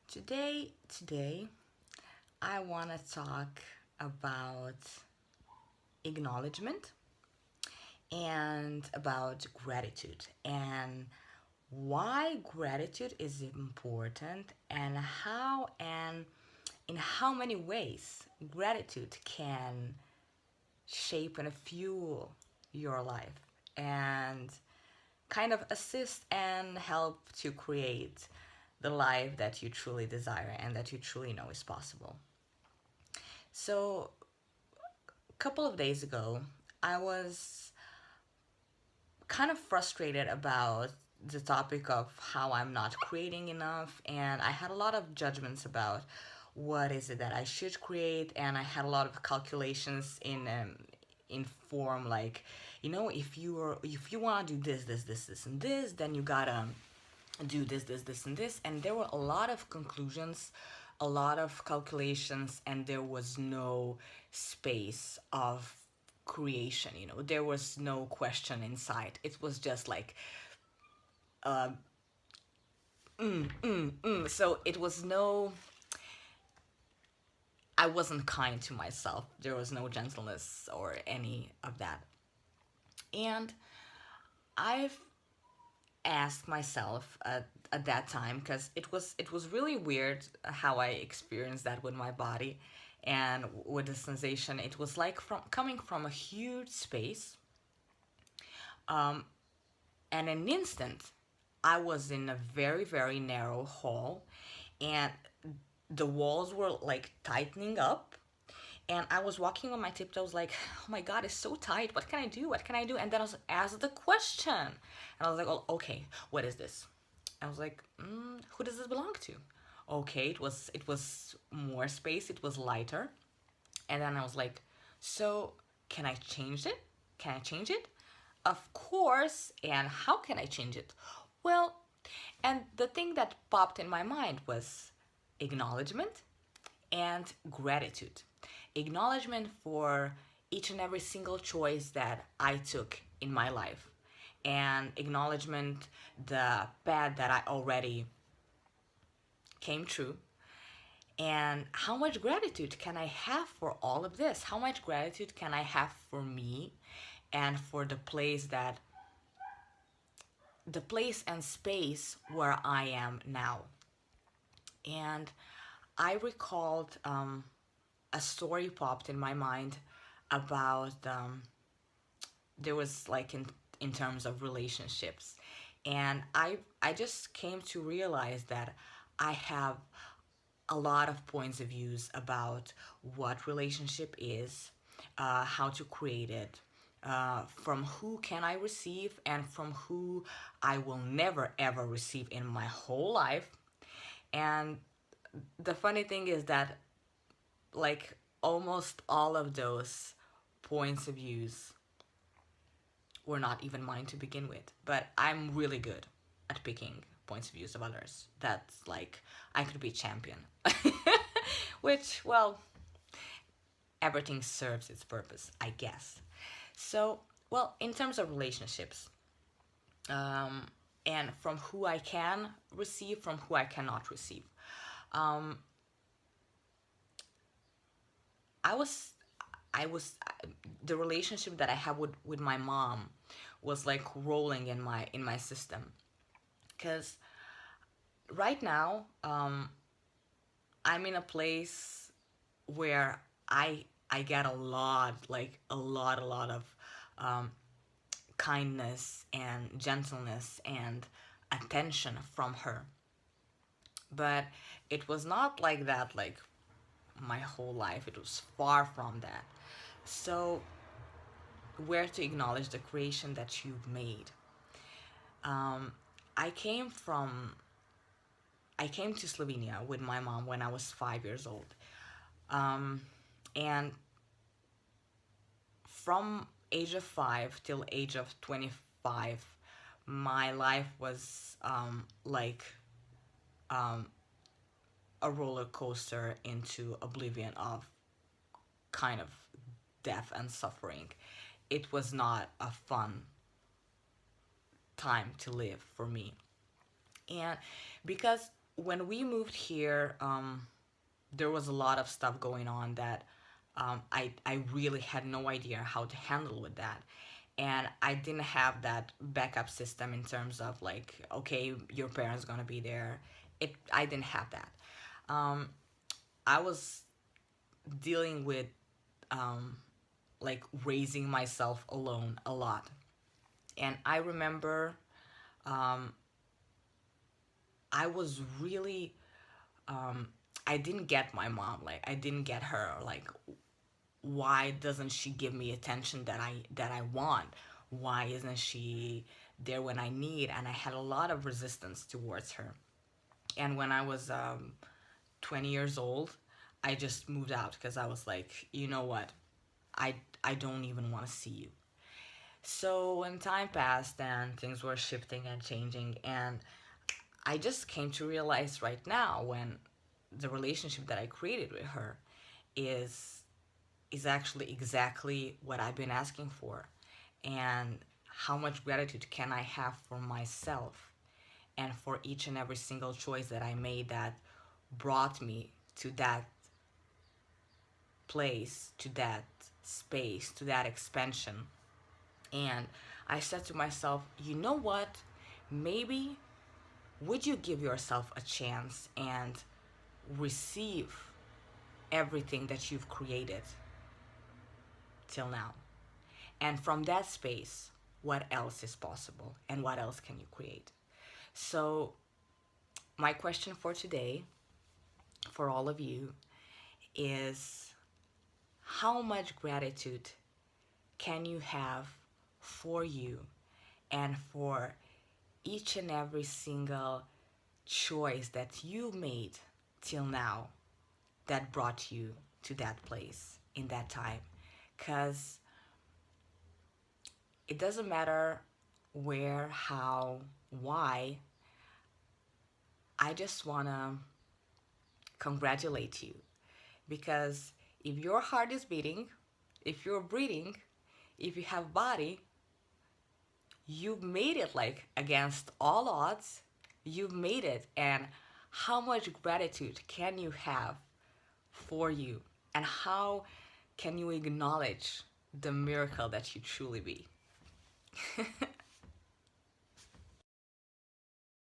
Today, I want to talk about acknowledgement and about gratitude and why gratitude is important and how and in how many ways gratitude can shape and fuel your life and kind of assist and help to create the life that you truly desire and that you truly know is possible. So, a couple of days ago, I was kind of frustrated about the topic of how I'm not creating enough, and I had a lot of judgments about what is it that I should create, and I had a lot of calculations in form like, if you want to do this, and this, then you gotta do this, and this, and there were a lot of conclusions, a lot of calculations, and there was no space of creation. There was no question inside. It was just like uh, so it was no, I wasn't kind to myself. There was no gentleness or any of that. And I've asked myself at that time, because it was really weird how I experienced that with my body and with the sensation. It was like from coming from a huge space, and in an instant I was in a very, very narrow hall, and the walls were like tightening up, and I was walking on my tiptoes like, oh my god, it's so tight. What can I do? What can I do? And then I was asked the question, and I was like, oh, okay, what is this? I was like, who does this belong to? Okay, it was more space. It was lighter, and then I was like, so can I change it? Can I change it? Of course. And how can I change it? Well, and the thing that popped in my mind was acknowledgement and gratitude. Acknowledgement for each and every single choice that I took in my life, and acknowledgement the path that I already came true, and how much gratitude can I have for all of this? How much gratitude can I have for me and for the place and space where I am now? And I recalled a story popped in my mind about there was like in terms of relationships, and I just came to realize that I have a lot of points of views about what relationship is, how to create it, from who can I receive and from who I will never ever receive in my whole life. And the funny thing is that, like, almost all of those points of views were not even mine to begin with. But I'm really good at picking points of views of others. That's like, I could be champion. Which, well, everything serves its purpose, I guess. So, well, in terms of relationships, um, and from who I can receive, from who I cannot receive, um, I was I was the relationship that I had with my mom was like rolling in my system, because right now, I'm in a place where I get a lot of um, kindness and gentleness and attention from her. But it was not like that like my whole life. It was far from that. So, where to acknowledge the creation that you've made? Um, I came from I came to Slovenia with my mom when I was 5 years old, um, and from age of 5 till age of 25, my life was like um, a roller coaster into oblivion of kind of death and suffering. It was not a fun time to live for me. And because when we moved here, there was a lot of stuff going on that I really had no idea how to handle with that. And I didn't have that backup system in terms of like, okay, your parents gonna be there. I didn't have that. Um, I was dealing with um, like raising myself alone a lot. And I remember um, I was really um, I didn't get my mom. Like I didn't get her. Like why doesn't she give me attention that I want? Why isn't she there when I need? And I had a lot of resistance towards her. And when I was 20 years old, I just moved out because I was like, you know what? I I don't even want to see you. So when time passed and things were shifting and changing, and I just came to realize right now when the relationship that I created with her is is actually exactly what I've been asking for. And how much gratitude can I have for myself and for each and every single choice that I made that brought me to that place, to that space, to that expansion. And I said to myself, you know what? Maybe would you give yourself a chance and receive everything that you've created till now? And from that space, what else is possible and what else can you create? So, my question for today, for all of you, is how much gratitude can you have for you and for each and every single choice that you made till now that brought you to that place in that time? Because it doesn't matter where, how, why. I just want to congratulate you because if your heart is beating, if you're breathing, if you have body, you've made it like against all odds. You've made it. And how much gratitude can you have for you? And how can you acknowledge the miracle that you truly be?